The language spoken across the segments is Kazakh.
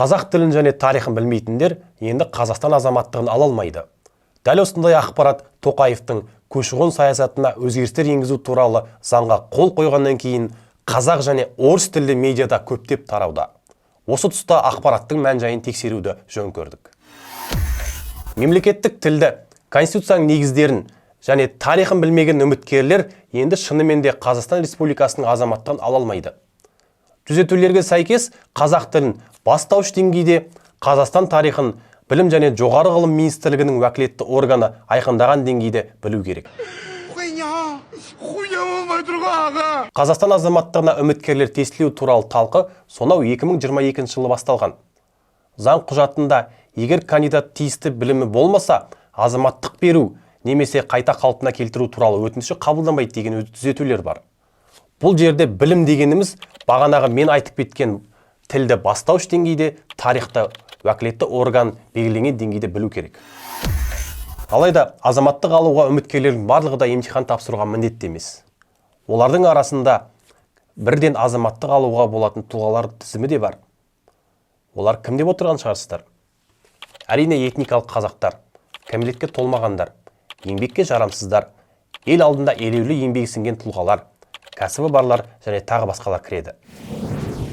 Қазақ тілін және тарихын білмейтіндер енді Қазақстан азаматтығын ала алмайды. Дәл осындай ақпарат Тоқаевтың көші-қон саясатына өзгерістер енгізу туралы заңға қол қойғаннан кейін қазақ және орыс тілді медиада көптеп тарауда. Осы тұста ақпараттың мән-жайын тексеруді жөн көрдік. Мемлекеттік тілді, конституцияның негіздерін және тарихын білмеген үміткерлер енді шынымен де Қазақстан Республикасының азаматтығын ала алмайды. Түзетулерге сәйкес қазақ тілін бастауыш деңгейде, Қазақстан тарихын Білім және жоғары ғылым министрлігінің уәкілетті органы айқындаған деңгейде білу керек. Қазақстан азаматтығына үміткерлер тестілеу туралы талқы сонау 2022 жылы басталған. Заң құжатында егер кандидат тиісті білімі болмаса, азаматтық беру немесе қайта қалпына келтіру туралы өтініші қабылданбайды деген түзетулер бар. Бұл жерде білім дегеніміз бағанағы мен айтып кеткен тілді бастауыш деңгейде, тарихты уәкілетті орган белгіленген деңгейде білу керек. Алайда азаматтық алуға үміткерлердің барлығы да емтихан тапсыруға міндетті емес. Олардың арасында бірден азаматтық алуға болатын тұлғалар тізімі де бар. Олар кім деп отырған шығарсыздар? Әрине этникалық қазақтар, кәмелетке толмағандар, еңбекке жарамсыздар, ел алдында елеулі еңбегі сіңген тұлғалар, кәсібі барлар және тағы басқалар кіреді.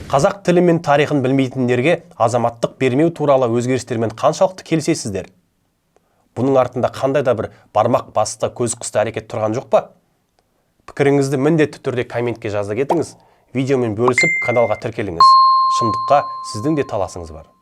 Қазақ тілі мен тарихын білмейтіндерге азаматтық бермеу туралы өзгерістермен қаншалықты келісесіздер? Бұның артында қандай да бір бармақ басты көз қысты әрекет тұрған жоқ па? Пікіріңізді міндетті түрде комментке жаза кетіңіз, видеомен бөлісіп каналға тіркеліңіз. Шындыққа сіздің де таласыңыз бар.